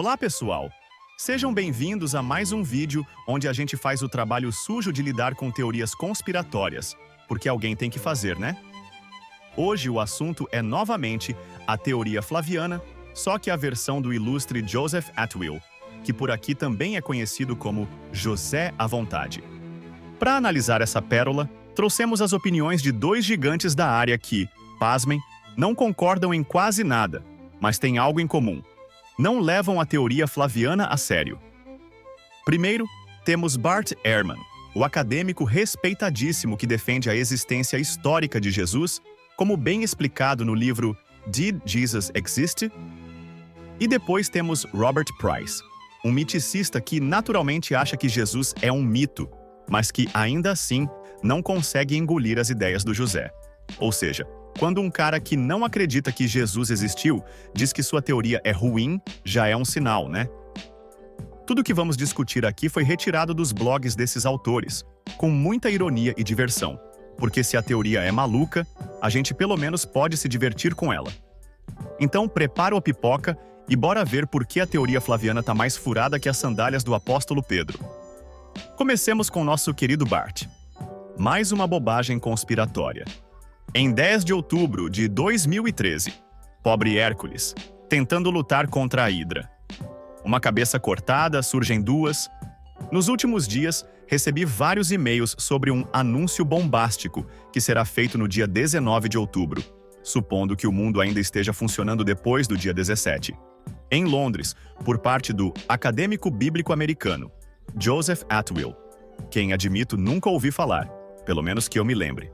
Olá, pessoal! Sejam bem-vindos a mais um vídeo onde a gente faz o trabalho sujo de lidar com teorias conspiratórias, porque alguém tem que fazer, né? Hoje o assunto é novamente a teoria flaviana, só que a versão do ilustre Joseph Atwill, que por aqui também é conhecido como José à Vontade. Para analisar essa pérola, trouxemos as opiniões de dois gigantes da área que, pasmem, não concordam em quase nada, mas têm algo em comum. Não levam a teoria flaviana a sério. Primeiro, temos Bart Ehrman, o acadêmico respeitadíssimo que defende a existência histórica de Jesus, como bem explicado no livro Did Jesus Exist? E depois temos Robert Price, um miticista que naturalmente acha que Jesus é um mito, mas que ainda assim não consegue engolir as ideias do José. Ou seja, quando um cara que não acredita que Jesus existiu diz que sua teoria é ruim, já é um sinal, né? Tudo que vamos discutir aqui foi retirado dos blogs desses autores, com muita ironia e diversão, porque se a teoria é maluca, a gente pelo menos pode se divertir com ela. Então prepara o pipoca e bora ver por que a teoria flaviana tá mais furada que as sandálias do apóstolo Pedro. Comecemos com nosso querido Bart. Mais uma bobagem conspiratória. Em 10 de outubro de 2013, pobre Hércules, tentando lutar contra a Hidra. Uma cabeça cortada, surgem duas. Nos últimos dias, recebi vários e-mails sobre um anúncio bombástico que será feito no dia 19 de outubro, supondo que o mundo ainda esteja funcionando depois do dia 17. Em Londres, por parte do acadêmico bíblico americano, Joseph Atwill, quem admito nunca ouvi falar, pelo menos que eu me lembre.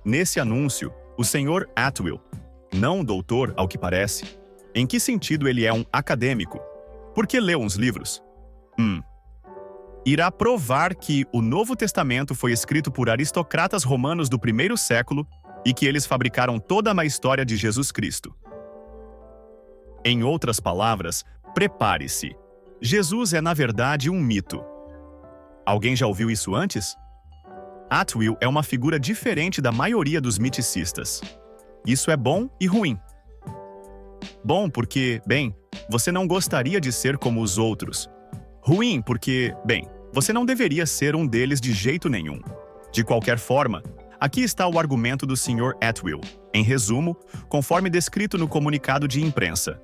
Nesse anúncio, o Sr. Atwill, não doutor ao que parece, em que sentido ele é um acadêmico? Porque leu uns livros? Irá provar que o Novo Testamento foi escrito por aristocratas romanos do primeiro século e que eles fabricaram toda a má história de Jesus Cristo. Em outras palavras, prepare-se. Jesus é, na verdade, um mito. Alguém já ouviu isso antes? Atwill é uma figura diferente da maioria dos miticistas. Isso é bom e ruim. Bom porque, bem, você não gostaria de ser como os outros. Ruim porque, bem, você não deveria ser um deles de jeito nenhum. De qualquer forma, aqui está o argumento do Sr. Atwill, em resumo, conforme descrito no comunicado de imprensa.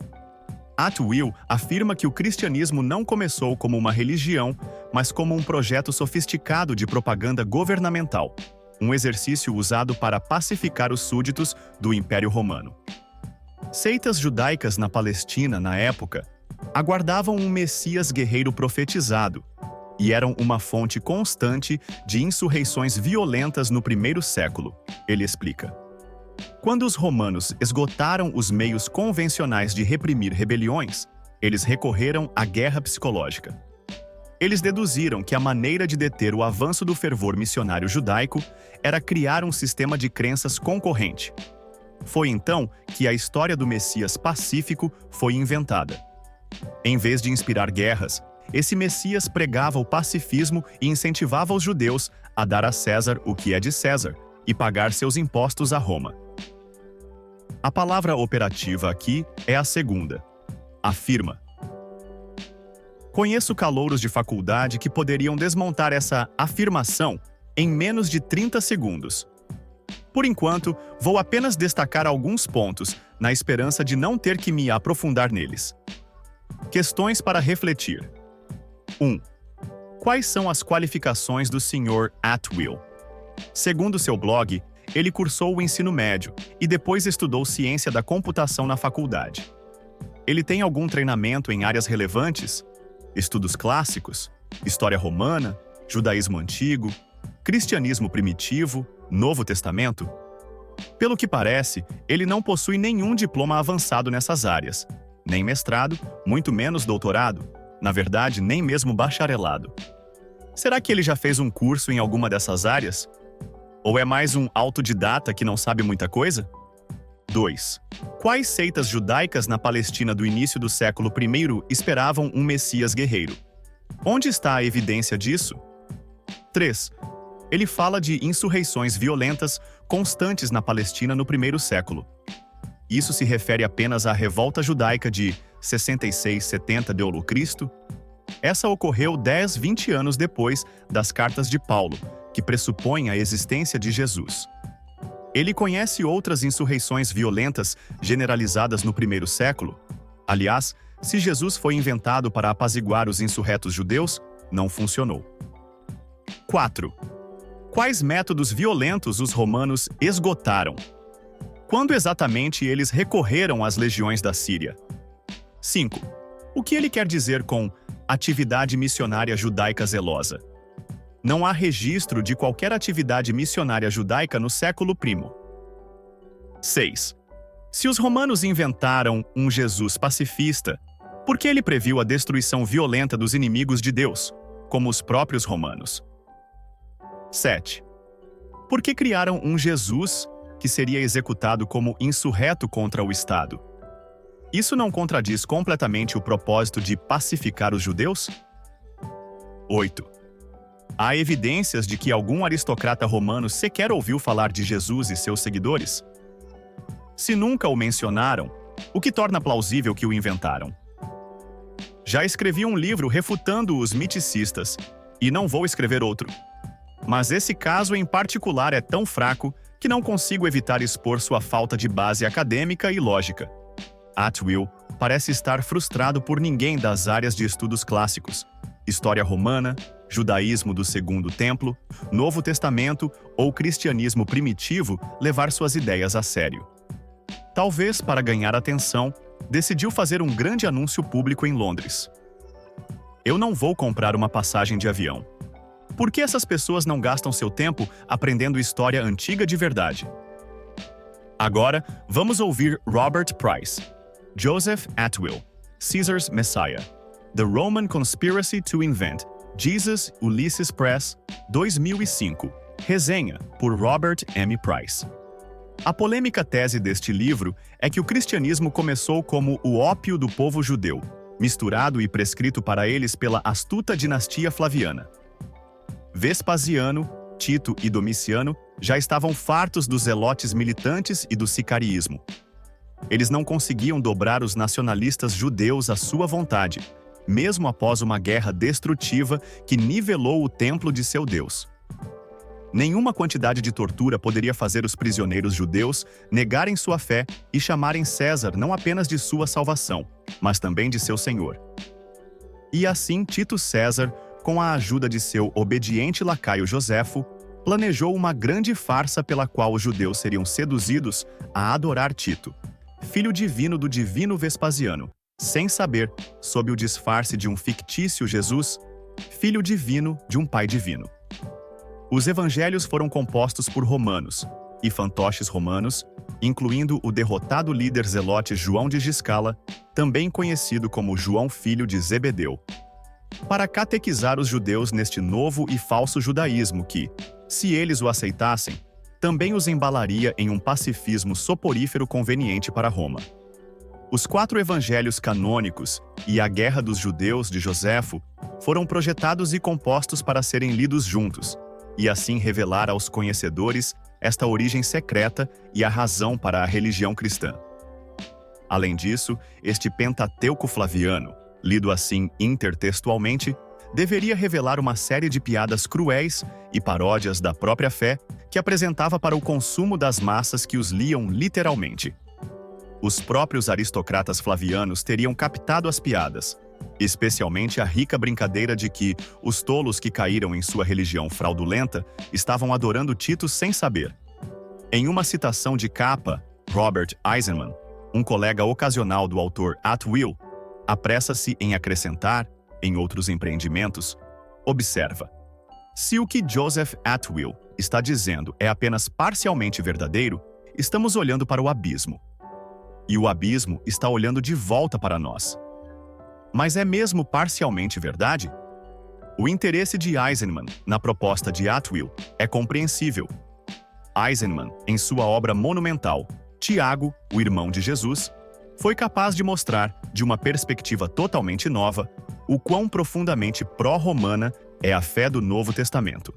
Atwill afirma que o cristianismo não começou como uma religião, mas como um projeto sofisticado de propaganda governamental, um exercício usado para pacificar os súditos do Império Romano. Seitas judaicas na Palestina, na época, aguardavam um Messias guerreiro profetizado e eram uma fonte constante de insurreições violentas no primeiro século, ele explica. Quando os romanos esgotaram os meios convencionais de reprimir rebeliões, eles recorreram à guerra psicológica. Eles deduziram que a maneira de deter o avanço do fervor missionário judaico era criar um sistema de crenças concorrente. Foi então que a história do Messias pacífico foi inventada. Em vez de inspirar guerras, esse Messias pregava o pacifismo e incentivava os judeus a dar a César o que é de César e pagar seus impostos a Roma. A palavra operativa aqui é a segunda. Afirma. Conheço calouros de faculdade que poderiam desmontar essa afirmação em menos de 30 segundos. Por enquanto, vou apenas destacar alguns pontos, na esperança de não ter que me aprofundar neles. Questões para refletir. 1. Quais são as qualificações do Sr. Atwill? Segundo seu blog, ele cursou o ensino médio e depois estudou ciência da computação na faculdade. Ele tem algum treinamento em áreas relevantes? Estudos clássicos? História romana? Judaísmo antigo? Cristianismo primitivo? Novo Testamento? Pelo que parece, ele não possui nenhum diploma avançado nessas áreas, nem mestrado, muito menos doutorado, na verdade, nem mesmo bacharelado. Será que ele já fez um curso em alguma dessas áreas? Ou é mais um autodidata que não sabe muita coisa? 2. Quais seitas judaicas na Palestina do início do século I esperavam um Messias guerreiro? Onde está a evidência disso? 3. Ele fala de insurreições violentas constantes na Palestina no primeiro século. Isso se refere apenas à revolta judaica de 66-70 d.C., essa ocorreu 10-20 anos depois das cartas de Paulo, que pressupõem a existência de Jesus. Ele conhece outras insurreições violentas generalizadas no primeiro século? Aliás, se Jesus foi inventado para apaziguar os insurretos judeus, não funcionou. 4. Quais métodos violentos os romanos esgotaram? Quando exatamente eles recorreram às legiões da Síria? 5. O que ele quer dizer com atividade missionária judaica zelosa? Não há registro de qualquer atividade missionária judaica no século I. 6. Se os romanos inventaram um Jesus pacifista, por que ele previu a destruição violenta dos inimigos de Deus, como os próprios romanos? 7. Por que criaram um Jesus que seria executado como insurreto contra o Estado? Isso não contradiz completamente o propósito de pacificar os judeus? 8. Há evidências de que algum aristocrata romano sequer ouviu falar de Jesus e seus seguidores? Se nunca o mencionaram, o que torna plausível que o inventaram? Já escrevi um livro refutando os miticistas, e não vou escrever outro. Mas esse caso em particular é tão fraco que não consigo evitar expor sua falta de base acadêmica e lógica. Atwill parece estar frustrado por ninguém das áreas de estudos clássicos, história romana, judaísmo do Segundo Templo, Novo Testamento ou cristianismo primitivo levar suas ideias a sério. Talvez para ganhar atenção, decidiu fazer um grande anúncio público em Londres. Eu não vou comprar uma passagem de avião. Por que essas pessoas não gastam seu tempo aprendendo história antiga de verdade? Agora, vamos ouvir Robert Price, Joseph Atwill, Caesar's Messiah, The Roman Conspiracy to Invent Jesus, Ulysses Press, 2005. Resenha, por Robert M. Price. A polêmica tese deste livro é que o cristianismo começou como o ópio do povo judeu, misturado e prescrito para eles pela astuta dinastia Flaviana. Vespasiano, Tito e Domiciano já estavam fartos dos zelotes militantes e do sicariismo. Eles não conseguiam dobrar os nacionalistas judeus à sua vontade, mesmo após uma guerra destrutiva que nivelou o templo de seu Deus. Nenhuma quantidade de tortura poderia fazer os prisioneiros judeus negarem sua fé e chamarem César não apenas de sua salvação, mas também de seu senhor. E assim Tito César, com a ajuda de seu obediente lacaio Joséfo, planejou uma grande farsa pela qual os judeus seriam seduzidos a adorar Tito, filho divino do divino Vespasiano, sem saber, sob o disfarce de um fictício Jesus, filho divino de um pai divino. Os evangelhos foram compostos por romanos e fantoches romanos, incluindo o derrotado líder zelote João de Giscala, também conhecido como João filho de Zebedeu, para catequizar os judeus neste novo e falso judaísmo que, se eles o aceitassem, também os embalaria em um pacifismo soporífero conveniente para Roma. Os 4 evangelhos canônicos e a Guerra dos Judeus de Joséfo foram projetados e compostos para serem lidos juntos, e assim revelar aos conhecedores esta origem secreta e a razão para a religião cristã. Além disso, este Pentateuco Flaviano, lido assim intertextualmente, deveria revelar uma série de piadas cruéis e paródias da própria fé que apresentava para o consumo das massas que os liam literalmente. Os próprios aristocratas flavianos teriam captado as piadas, especialmente a rica brincadeira de que os tolos que caíram em sua religião fraudulenta estavam adorando Tito sem saber. Em uma citação de capa, Robert Eisenman, um colega ocasional do autor Atwill, apressa-se em acrescentar, em outros empreendimentos, observa: se o que Joseph Atwill está dizendo é apenas parcialmente verdadeiro, estamos olhando para o abismo. E o abismo está olhando de volta para nós. Mas é mesmo parcialmente verdade? O interesse de Eisenman na proposta de Atwill é compreensível. Eisenman, em sua obra monumental, Tiago, o irmão de Jesus, foi capaz de mostrar, de uma perspectiva totalmente nova, o quão profundamente pró-romana é a fé do Novo Testamento.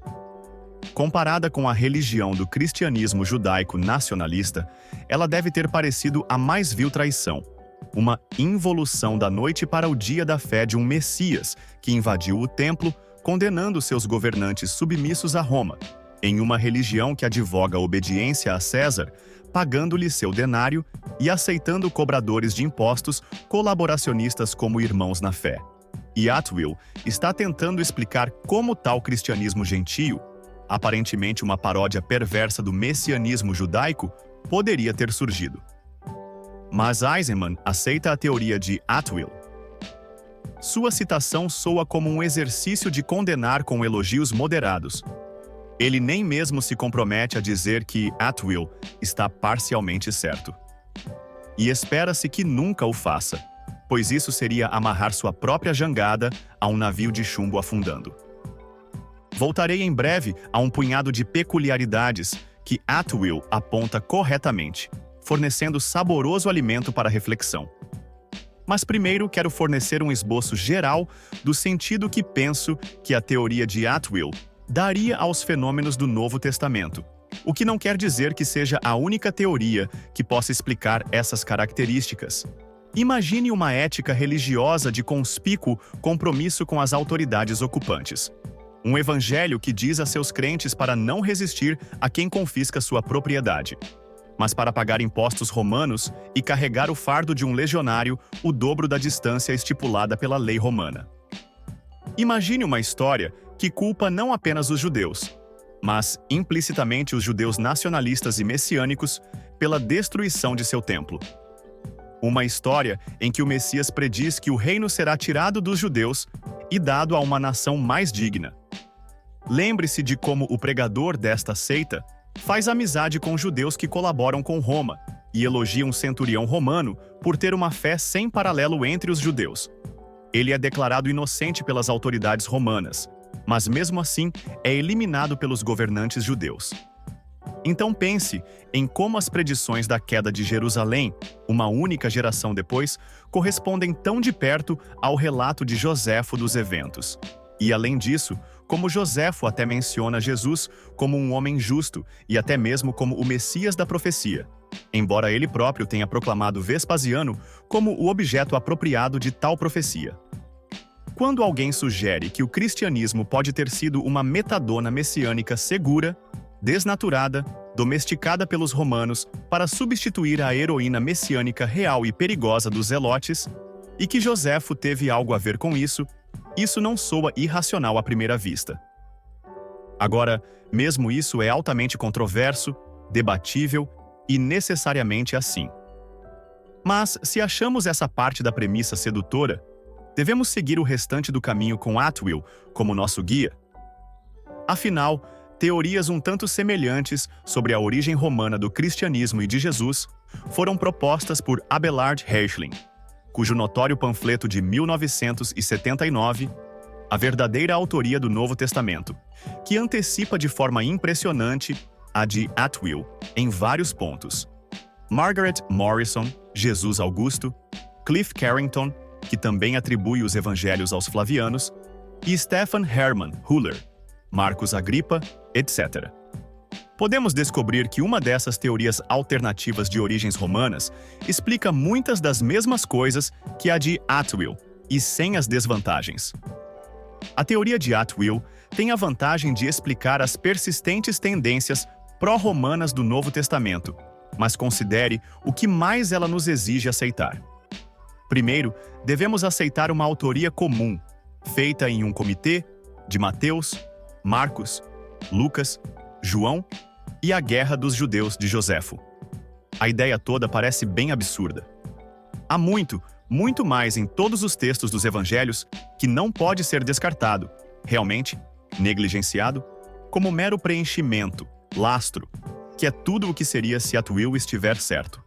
Comparada com a religião do cristianismo judaico nacionalista, ela deve ter parecido a mais vil traição, uma involução da noite para o dia da fé de um Messias que invadiu o templo, condenando seus governantes submissos a Roma, em uma religião que advoga a obediência a César, pagando-lhe seu denário e aceitando cobradores de impostos colaboracionistas como irmãos na fé. E Atwill está tentando explicar como tal cristianismo gentio, aparentemente uma paródia perversa do messianismo judaico, poderia ter surgido. Mas Eisenman aceita a teoria de Atwill. Sua citação soa como um exercício de condenar com elogios moderados. Ele nem mesmo se compromete a dizer que Atwill está parcialmente certo. E espera-se que nunca o faça, pois isso seria amarrar sua própria jangada a um navio de chumbo afundando. Voltarei em breve a um punhado de peculiaridades que Atwill aponta corretamente, fornecendo saboroso alimento para reflexão. Mas primeiro quero fornecer um esboço geral do sentido que penso que a teoria de Atwill daria aos fenômenos do Novo Testamento, o que não quer dizer que seja a única teoria que possa explicar essas características. Imagine uma ética religiosa de conspícuo compromisso com as autoridades ocupantes. Um evangelho que diz a seus crentes para não resistir a quem confisca sua propriedade, mas para pagar impostos romanos e carregar o fardo de um legionário o dobro da distância estipulada pela lei romana. Imagine uma história que culpa não apenas os judeus, mas implicitamente os judeus nacionalistas e messiânicos pela destruição de seu templo. Uma história em que o Messias prediz que o reino será tirado dos judeus e dado a uma nação mais digna. Lembre-se de como o pregador desta seita faz amizade com judeus que colaboram com Roma e elogia um centurião romano por ter uma fé sem paralelo entre os judeus. Ele é declarado inocente pelas autoridades romanas, mas mesmo assim é eliminado pelos governantes judeus. Então pense em como as predições da queda de Jerusalém, uma única geração depois, correspondem tão de perto ao relato de Joséfo dos eventos. E além disso, como Joséfo até menciona Jesus como um homem justo e até mesmo como o Messias da profecia, embora ele próprio tenha proclamado Vespasiano como o objeto apropriado de tal profecia. Quando alguém sugere que o cristianismo pode ter sido uma metadona messiânica segura, desnaturada, domesticada pelos romanos para substituir a heroína messiânica real e perigosa dos zelotes, e que Joséfo teve algo a ver com isso não soa irracional à primeira vista. Agora, mesmo isso é altamente controverso, debatível e necessariamente assim. Mas, se achamos essa parte da premissa sedutora, devemos seguir o restante do caminho com Atwill como nosso guia? Afinal, teorias um tanto semelhantes sobre a origem romana do cristianismo e de Jesus foram propostas por Abelard Heichlin, cujo notório panfleto de 1979, A Verdadeira Autoria do Novo Testamento, que antecipa de forma impressionante a de Atwill em vários pontos. Margaret Morrison, Jesus Augusto, Cliff Carrington, que também atribui os evangelhos aos flavianos, e Stephen Herman Huller, Marcos Agrippa, etc. Podemos descobrir que uma dessas teorias alternativas de origens romanas explica muitas das mesmas coisas que a de Atwill, e sem as desvantagens. A teoria de Atwill tem a vantagem de explicar as persistentes tendências pró-romanas do Novo Testamento, mas considere o que mais ela nos exige aceitar. Primeiro, devemos aceitar uma autoria comum, feita em um comitê de Mateus, Marcos, Lucas, João e a Guerra dos Judeus de Joséfo. A ideia toda parece bem absurda. Há muito mais em todos os textos dos evangelhos que não pode ser descartado, realmente, negligenciado, como mero preenchimento, lastro, que é tudo o que seria se Atwill estiver certo.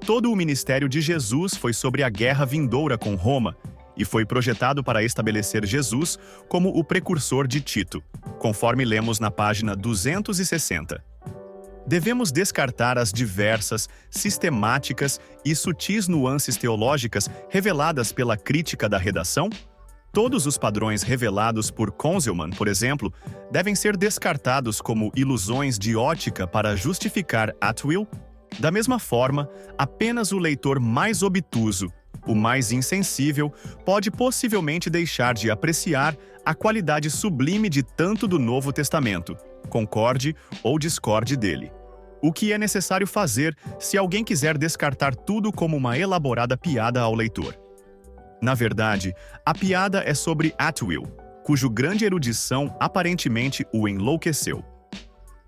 Todo o ministério de Jesus foi sobre a guerra vindoura com Roma e foi projetado para estabelecer Jesus como o precursor de Tito, conforme lemos na página 260. Devemos descartar as diversas, sistemáticas e sutis nuances teológicas reveladas pela crítica da redação? Todos os padrões revelados por Conzelmann, por exemplo, devem ser descartados como ilusões de ótica para justificar Atwill? Da mesma forma, apenas o leitor mais obtuso, o mais insensível, pode possivelmente deixar de apreciar a qualidade sublime de tanto do Novo Testamento, concorde ou discorde dele. O que é necessário fazer se alguém quiser descartar tudo como uma elaborada piada ao leitor? Na verdade, a piada é sobre Atwill, cujo grande erudição aparentemente o enlouqueceu.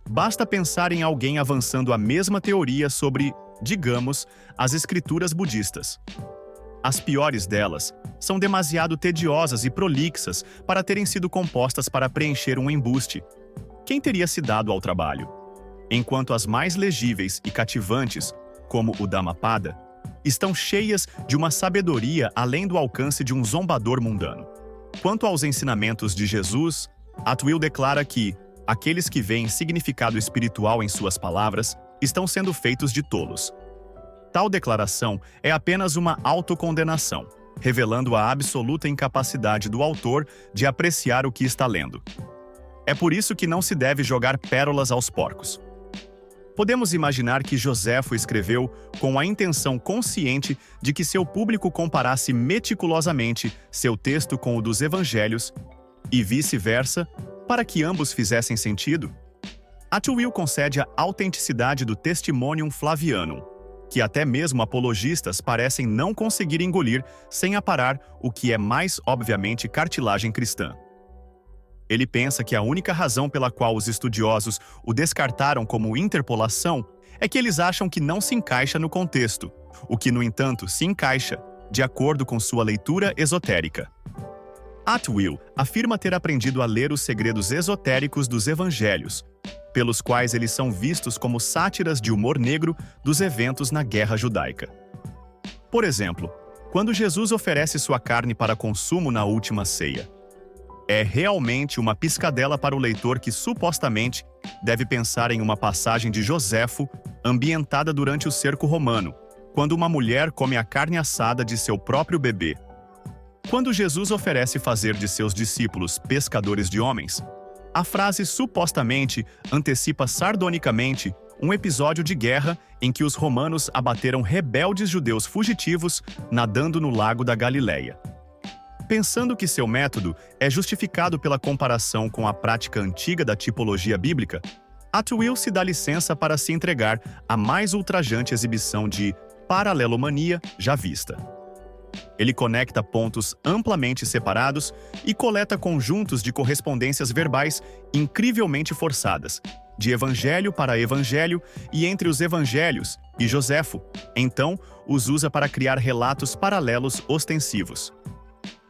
Basta pensar em alguém avançando a mesma teoria sobre, digamos, as escrituras budistas. As piores delas são demasiado tediosas e prolixas para terem sido compostas para preencher um embuste. Quem teria se dado ao trabalho? Enquanto as mais legíveis e cativantes, como o Dhammapada, estão cheias de uma sabedoria além do alcance de um zombador mundano. Quanto aos ensinamentos de Jesus, Atwill declara que aqueles que veem significado espiritual em suas palavras estão sendo feitos de tolos. Tal declaração é apenas uma autocondenação, revelando a absoluta incapacidade do autor de apreciar o que está lendo. É por isso que não se deve jogar pérolas aos porcos. Podemos imaginar que Joséfo escreveu com a intenção consciente de que seu público comparasse meticulosamente seu texto com o dos evangelhos e vice-versa, para que ambos fizessem sentido. Atwill concede a autenticidade do Testimonium Flavianum, que até mesmo apologistas parecem não conseguir engolir sem aparar o que é mais obviamente cartilagem cristã. Ele pensa que a única razão pela qual os estudiosos o descartaram como interpolação é que eles acham que não se encaixa no contexto, o que, no entanto, se encaixa, de acordo com sua leitura esotérica. Atwill afirma ter aprendido a ler os segredos esotéricos dos evangelhos, pelos quais eles são vistos como sátiras de humor negro dos eventos na guerra judaica. Por exemplo, quando Jesus oferece sua carne para consumo na última ceia, é realmente uma piscadela para o leitor que supostamente deve pensar em uma passagem de Joséfo ambientada durante o cerco romano, quando uma mulher come a carne assada de seu próprio bebê. Quando Jesus oferece fazer de seus discípulos pescadores de homens, a frase supostamente antecipa sardonicamente um episódio de guerra em que os romanos abateram rebeldes judeus fugitivos nadando no lago da Galileia. Pensando que seu método é justificado pela comparação com a prática antiga da tipologia bíblica, Atwill se dá licença para se entregar à mais ultrajante exibição de paralelomania já vista. Ele conecta pontos amplamente separados e coleta conjuntos de correspondências verbais incrivelmente forçadas, de evangelho para evangelho e entre os evangelhos e Joséfo. Então, os usa para criar relatos paralelos ostensivos.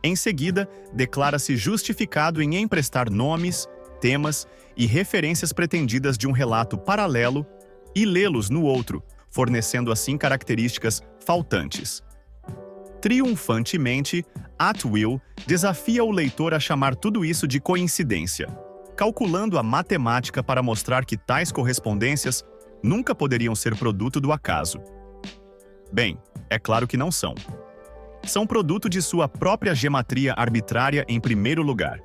Em seguida, declara-se justificado em emprestar nomes, temas e referências pretendidas de um relato paralelo e lê-los no outro, fornecendo assim características faltantes. Triunfantemente, Atwill desafia o leitor a chamar tudo isso de coincidência, calculando a matemática para mostrar que tais correspondências nunca poderiam ser produto do acaso. Bem, é claro que não são. São produto de sua própria gematria arbitrária em primeiro lugar.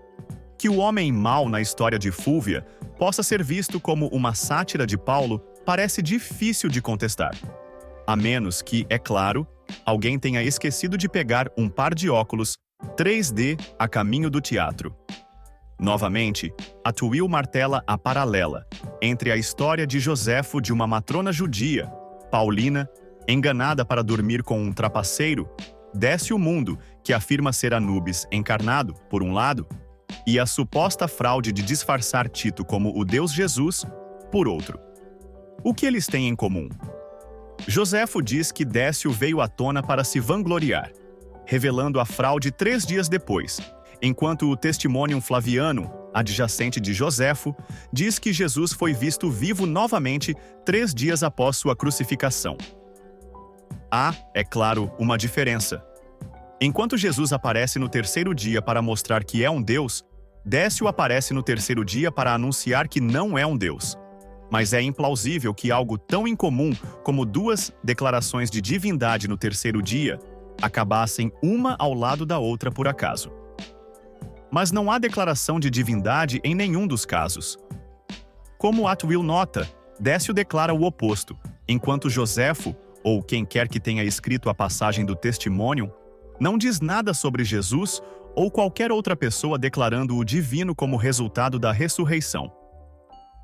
Que o homem mau na história de Fúvia possa ser visto como uma sátira de Paulo parece difícil de contestar. A menos que, é claro, alguém tenha esquecido de pegar um par de óculos 3D a caminho do teatro. Novamente, Atwill martela a paralela entre a história de Joséfo de uma matrona judia, Paulina, enganada para dormir com um trapaceiro, Décio Mundo, que afirma ser Anubis encarnado, por um lado, e a suposta fraude de disfarçar Tito como o Deus Jesus, por outro. O que eles têm em comum? Joséfo diz que Décio veio à tona para se vangloriar, revelando a fraude 3 dias depois, enquanto o Testimonium Flavianum, adjacente de Joséfo, diz que Jesus foi visto vivo novamente 3 dias após sua crucificação. Há, é claro, uma diferença. Enquanto Jesus aparece no 3º dia para mostrar que é um Deus, Décio aparece no 3º dia para anunciar que não é um Deus. Mas é implausível que algo tão incomum como 2 declarações de divindade no 3º dia acabassem uma ao lado da outra por acaso. Mas não há declaração de divindade em nenhum dos casos. Como Atwill nota, Décio declara o oposto, enquanto Joséfo, ou quem quer que tenha escrito a passagem do testemunho, não diz nada sobre Jesus ou qualquer outra pessoa declarando o divino como resultado da ressurreição.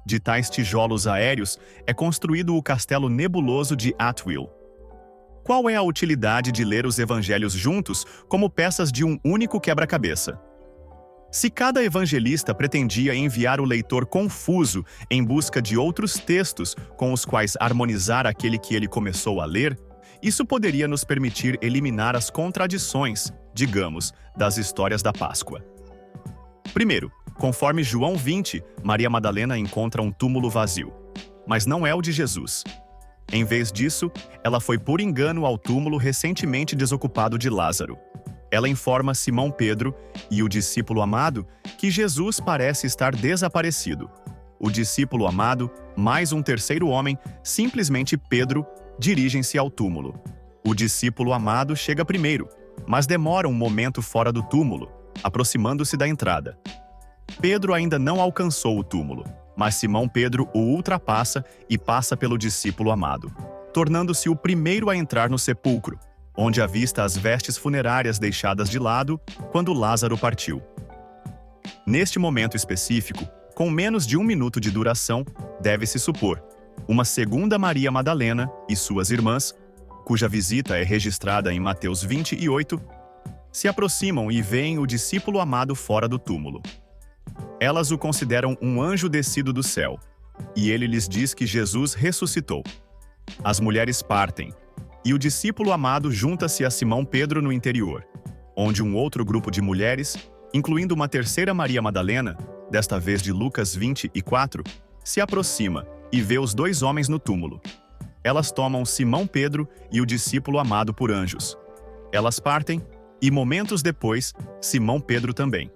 De tais tijolos aéreos é construído o castelo nebuloso de Atwill. Qual é a utilidade de ler os evangelhos juntos como peças de um único quebra-cabeça? Se cada evangelista pretendia enviar o leitor confuso em busca de outros textos com os quais harmonizar aquele que ele começou a ler, isso poderia nos permitir eliminar as contradições, digamos, das histórias da Páscoa. Primeiro, conforme João 20, Maria Madalena encontra um túmulo vazio, mas não é o de Jesus. Em vez disso, ela foi por engano ao túmulo recentemente desocupado de Lázaro. Ela informa Simão Pedro e o discípulo amado que Jesus parece estar desaparecido. O discípulo amado, mais um terceiro homem, simplesmente Pedro, dirigem-se ao túmulo. O discípulo amado chega primeiro, mas demora um momento fora do túmulo, aproximando-se da entrada. Pedro ainda não alcançou o túmulo, mas Simão Pedro o ultrapassa e passa pelo discípulo amado, tornando-se o primeiro a entrar no sepulcro, onde avista as vestes funerárias deixadas de lado quando Lázaro partiu. Neste momento específico, com menos de 1 minuto de duração, deve-se supor, uma segunda Maria Madalena e suas irmãs, cuja visita é registrada em Mateus 28, se aproximam e veem o discípulo amado fora do túmulo. Elas o consideram um anjo descido do céu, e ele lhes diz que Jesus ressuscitou. As mulheres partem, e o discípulo amado junta-se a Simão Pedro no interior, onde um outro grupo de mulheres, incluindo uma terceira Maria Madalena, desta vez de Lucas 24, se aproxima e vê os 2 homens no túmulo. Elas tomam Simão Pedro e o discípulo amado por anjos. Elas partem, e momentos depois, Simão Pedro também.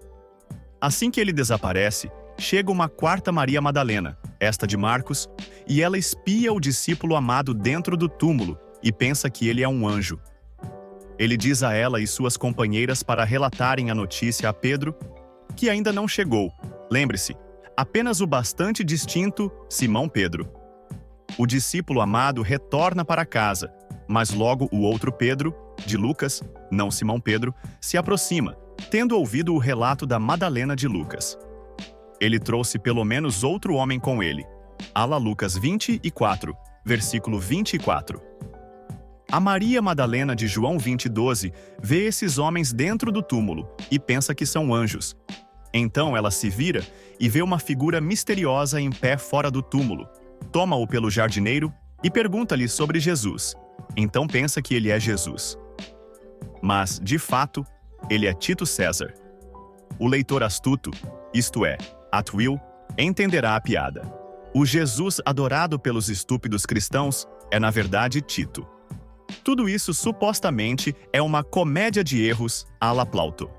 Assim que ele desaparece, chega uma quarta Maria Madalena, esta de Marcos, e ela espia o discípulo amado dentro do túmulo e pensa que ele é um anjo. Ele diz a ela e suas companheiras para relatarem a notícia a Pedro, que ainda não chegou. Lembre-se, apenas o bastante distinto Simão Pedro. O discípulo amado retorna para casa, mas logo o outro Pedro, de Lucas, não Simão Pedro, se aproxima, tendo ouvido o relato da Madalena de Lucas. Ele trouxe pelo menos outro homem com ele. Ala Lucas 24, versículo 24. A Maria Madalena de João 20:12 vê esses homens dentro do túmulo e pensa que são anjos. Então ela se vira e vê uma figura misteriosa em pé fora do túmulo. Toma-o pelo jardineiro e pergunta-lhe sobre Jesus. Então pensa que ele é Jesus. Mas, de fato, ele é Tito César. O leitor astuto, isto é, Atwill, entenderá a piada. O Jesus adorado pelos estúpidos cristãos é, na verdade, Tito. Tudo isso supostamente é uma comédia de erros à la Plauto.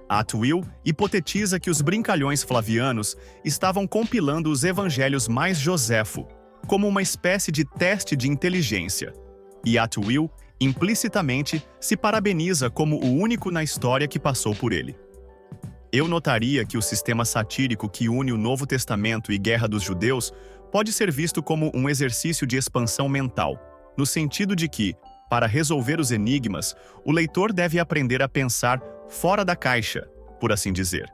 Atwill hipotetiza que os brincalhões flavianos estavam compilando os evangelhos mais Joséfo, como uma espécie de teste de inteligência. E Atwill, implicitamente, se parabeniza como o único na história que passou por ele. Eu notaria que o sistema satírico que une o Novo Testamento e Guerra dos Judeus pode ser visto como um exercício de expansão mental, no sentido de que, para resolver os enigmas, o leitor deve aprender a pensar fora da caixa, por assim dizer.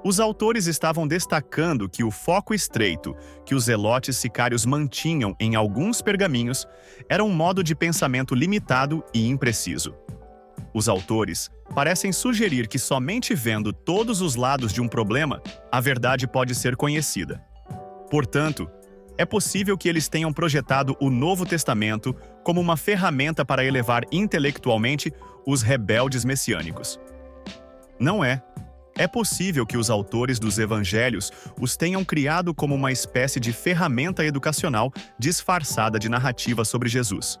Os autores estavam destacando que o foco estreito que os zelotes sicários mantinham em alguns pergaminhos era um modo de pensamento limitado e impreciso. Os autores parecem sugerir que somente vendo todos os lados de um problema, a verdade pode ser conhecida. Portanto, é possível que eles tenham projetado o Novo Testamento como uma ferramenta para elevar intelectualmente os rebeldes messiânicos. Não é. É possível que os autores dos evangelhos os tenham criado como uma espécie de ferramenta educacional disfarçada de narrativa sobre Jesus.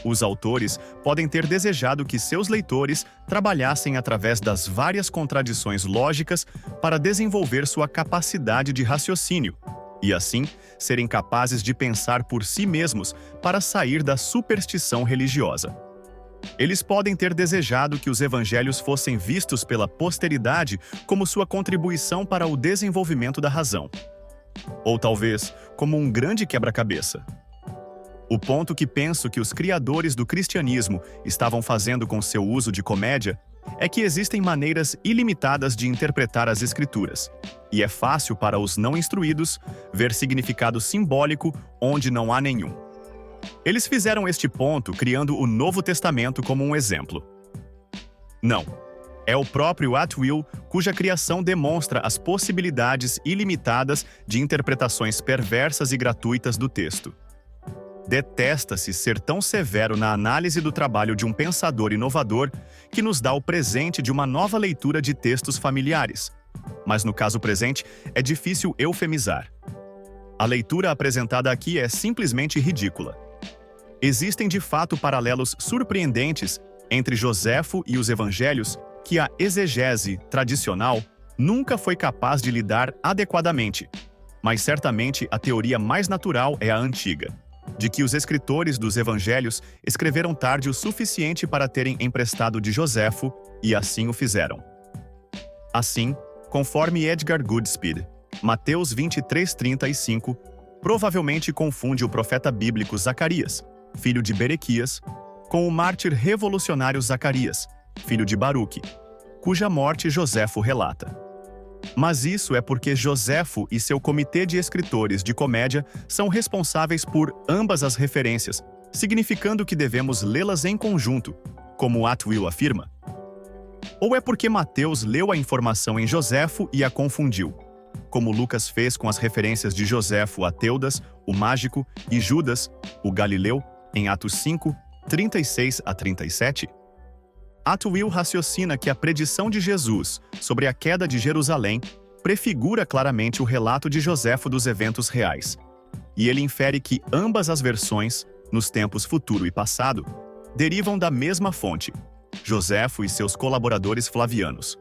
Os autores podem ter desejado que seus leitores trabalhassem através das várias contradições lógicas para desenvolver sua capacidade de raciocínio, e assim serem capazes de pensar por si mesmos para sair da superstição religiosa. Eles podem ter desejado que os evangelhos fossem vistos pela posteridade como sua contribuição para o desenvolvimento da razão. Ou talvez como um grande quebra-cabeça. O ponto que penso que os criadores do cristianismo estavam fazendo com seu uso de comédia é que existem maneiras ilimitadas de interpretar as Escrituras, e é fácil para os não instruídos ver significado simbólico onde não há nenhum. Eles fizeram este ponto criando o Novo Testamento como um exemplo. Não. É o próprio Atwill cuja criação demonstra as possibilidades ilimitadas de interpretações perversas e gratuitas do texto. Detesta-se ser tão severo na análise do trabalho de um pensador inovador que nos dá o presente de uma nova leitura de textos familiares. Mas no caso presente, é difícil eufemizar. A leitura apresentada aqui é simplesmente ridícula. Existem de fato paralelos surpreendentes entre Joséfo e os evangelhos que a exegese tradicional nunca foi capaz de lidar adequadamente. Mas certamente a teoria mais natural é a antiga, de que os escritores dos evangelhos escreveram tarde o suficiente para terem emprestado de Joséfo, e assim o fizeram. Assim, conforme Edgar Goodspeed, Mateus 23:35 provavelmente confunde o profeta bíblico Zacarias, filho de Berequias, com o mártir revolucionário Zacarias, filho de Baruque, cuja morte Joséfo relata. Mas isso é porque Joséfo e seu comitê de escritores de comédia são responsáveis por ambas as referências, significando que devemos lê-las em conjunto, como Atwill afirma. Ou é porque Mateus leu a informação em Joséfo e a confundiu, como Lucas fez com as referências de Joséfo a Teudas, o mágico, e Judas, o galileu, em Atos 5, 36 a 37? Atwill raciocina que a predição de Jesus sobre a queda de Jerusalém prefigura claramente o relato de Joséfo dos eventos reais. E ele infere que ambas as versões, nos tempos futuro e passado, derivam da mesma fonte, Joséfo e seus colaboradores flavianos.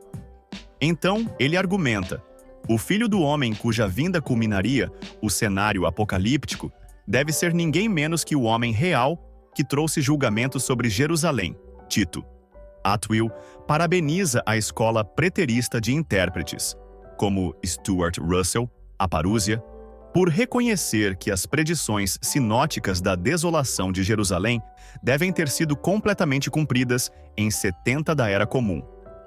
Então, ele argumenta: o Filho do Homem cuja vinda culminaria o cenário apocalíptico deve ser ninguém menos que o homem real que trouxe julgamento sobre Jerusalém, Tito. Atwill parabeniza a escola preterista de intérpretes, como Stuart Russell, a Parúzia, por reconhecer que as predições sinóticas da desolação de Jerusalém devem ter sido completamente cumpridas em 70 da Era Comum,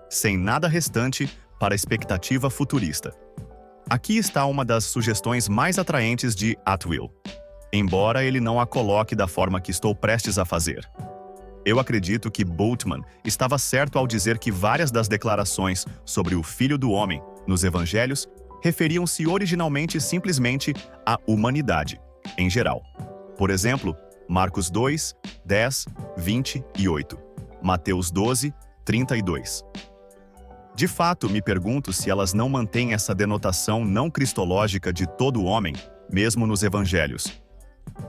sem nada restante para a expectativa futurista. Aqui está uma das sugestões mais atraentes de Atwill, embora ele não a coloque da forma que estou prestes a fazer. Eu acredito que Bultmann estava certo ao dizer que várias das declarações sobre o Filho do Homem nos Evangelhos referiam-se originalmente simplesmente à humanidade, em geral. Por exemplo, Marcos 2, 10, 20 e 8, Mateus 12, 32. De fato, me pergunto se elas não mantêm essa denotação não cristológica de todo homem, mesmo nos Evangelhos.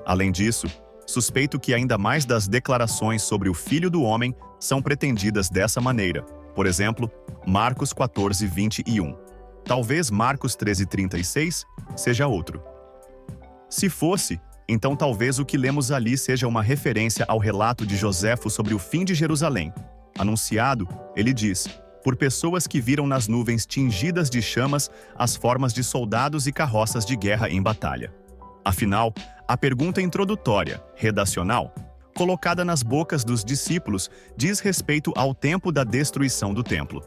Além disso, suspeito que ainda mais das declarações sobre o Filho do Homem são pretendidas dessa maneira. Por exemplo, Marcos 14, 21. Talvez Marcos 13, 36 seja outro. Se fosse, então talvez o que lemos ali seja uma referência ao relato de Joséfo sobre o fim de Jerusalém. Anunciado, ele diz, por pessoas que viram nas nuvens tingidas de chamas as formas de soldados e carroças de guerra em batalha. Afinal, a pergunta introdutória, redacional, colocada nas bocas dos discípulos, diz respeito ao tempo da destruição do templo.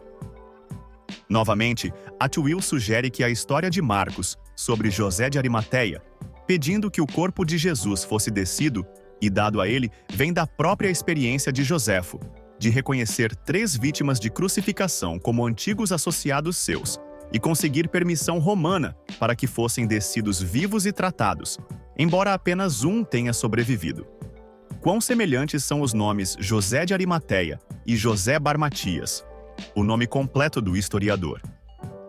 Novamente, Atwill sugere que a história de Marcos, sobre José de Arimateia, pedindo que o corpo de Jesus fosse descido e dado a ele, vem da própria experiência de Joséfo, de reconhecer 3 vítimas de crucificação como antigos associados seus, e conseguir permissão romana para que fossem descidos vivos e tratados, embora apenas um tenha sobrevivido. Quão semelhantes são os nomes José de Arimateia e José Bar Matias, o nome completo do historiador.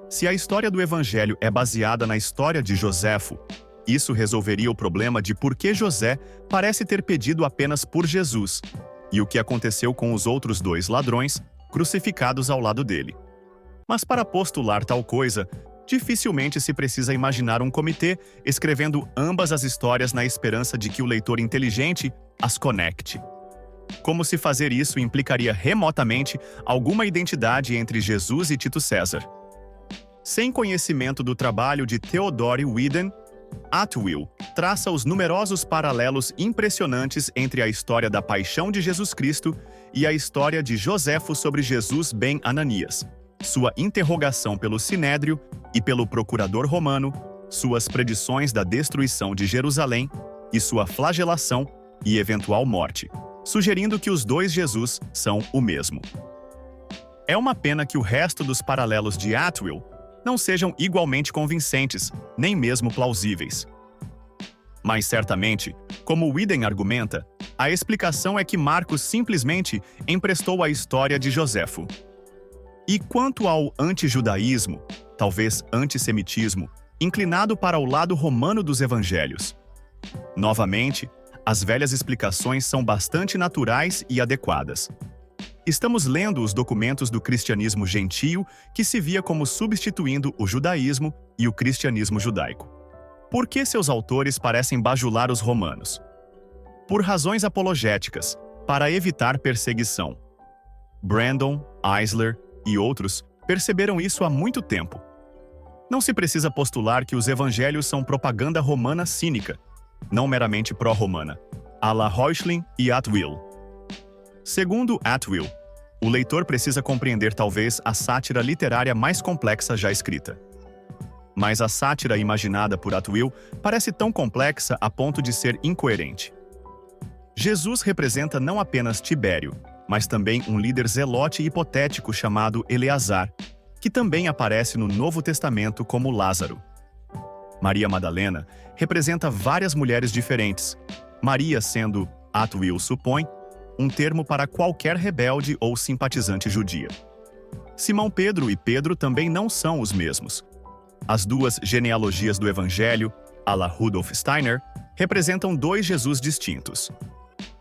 Se a história do Evangelho é baseada na história de Joséfo, isso resolveria o problema de por que José parece ter pedido apenas por Jesus, e o que aconteceu com os outros 2 ladrões crucificados ao lado dele. Mas para postular tal coisa, dificilmente se precisa imaginar um comitê escrevendo ambas as histórias na esperança de que o leitor inteligente as conecte. Como se fazer isso implicaria remotamente alguma identidade entre Jesus e Tito César. Sem conhecimento do trabalho de Theodore Whedon, Atwill traça os numerosos paralelos impressionantes entre a história da paixão de Jesus Cristo e a história de Joséfo sobre Jesus ben Ananias, sua interrogação pelo Sinédrio e pelo procurador romano, suas predições da destruição de Jerusalém e sua flagelação e eventual morte, sugerindo que os dois Jesus são o mesmo. É uma pena que o resto dos paralelos de Atwill não sejam igualmente convincentes, nem mesmo plausíveis. Mas certamente, como Whedon argumenta, a explicação é que Marcos simplesmente emprestou a história de Joséfo. E quanto ao antijudaísmo, talvez antissemitismo, inclinado para o lado romano dos evangelhos? Novamente, as velhas explicações são bastante naturais e adequadas. Estamos lendo os documentos do cristianismo gentio que se via como substituindo o judaísmo e o cristianismo judaico. Por que seus autores parecem bajular os romanos? Por razões apologéticas, para evitar perseguição. Brandon, Eisler e outros perceberam isso há muito tempo. Não se precisa postular que os evangelhos são propaganda romana cínica, não meramente pró-romana, à la Reuchlin e Atwill. Segundo Atwill, o leitor precisa compreender talvez a sátira literária mais complexa já escrita. Mas a sátira imaginada por Atwill parece tão complexa a ponto de ser incoerente. Jesus representa não apenas Tibério, mas também um líder zelote hipotético chamado Eleazar, que também aparece no Novo Testamento como Lázaro. Maria Madalena representa várias mulheres diferentes, Maria sendo, Atwill supõe, um termo para qualquer rebelde ou simpatizante judia. Simão Pedro e Pedro também não são os mesmos. As duas genealogias do Evangelho, à la Rudolf Steiner, representam dois Jesus distintos.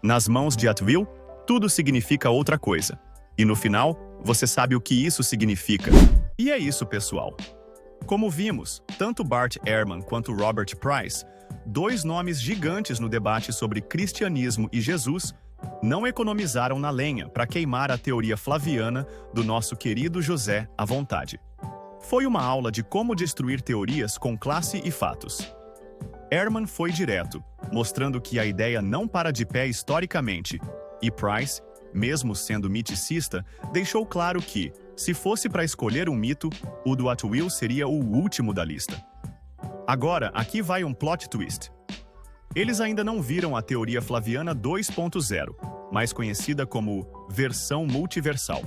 Nas mãos de Atwill, tudo significa outra coisa. E no final, você sabe o que isso significa. E é isso, pessoal. Como vimos, tanto Bart Ehrman quanto Robert Price, dois nomes gigantes no debate sobre cristianismo e Jesus, não economizaram na lenha para queimar a teoria flaviana do nosso querido José à vontade. Foi uma aula de como destruir teorias com classe e fatos. Ehrman foi direto, mostrando que a ideia não para de pé historicamente, e Price, mesmo sendo miticista, deixou claro que, se fosse para escolher um mito, o do Atwill seria o último da lista. Agora, aqui vai um plot twist. Eles ainda não viram a teoria flaviana 2.0, mais conhecida como versão multiversal.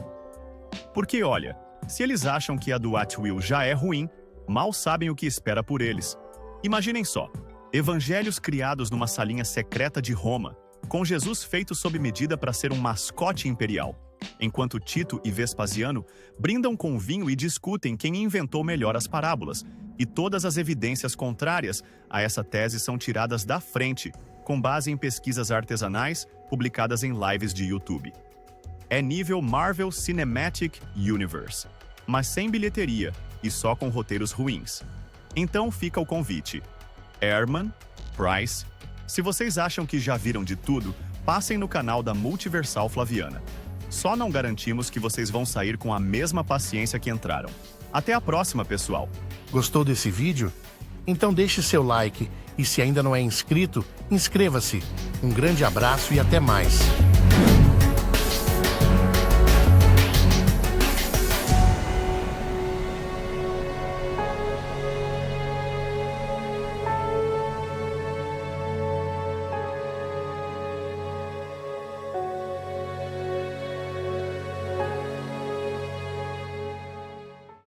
Porque, olha, se eles acham que a do Atwill já é ruim, mal sabem o que espera por eles. Imaginem só, evangelhos criados numa salinha secreta de Roma, com Jesus feito sob medida para ser um mascote imperial, enquanto Tito e Vespasiano brindam com vinho e discutem quem inventou melhor as parábolas, e todas as evidências contrárias a essa tese são tiradas da frente, com base em pesquisas artesanais publicadas em lives de YouTube. É nível Marvel Cinematic Universe, mas sem bilheteria e só com roteiros ruins. Então fica o convite. Ehrman, Price, se vocês acham que já viram de tudo, passem no canal da Multiversal Flaviana. Só não garantimos que vocês vão sair com a mesma paciência que entraram. Até a próxima, pessoal! Gostou desse vídeo? Então deixe seu like e se ainda não é inscrito, inscreva-se. Um grande abraço e até mais!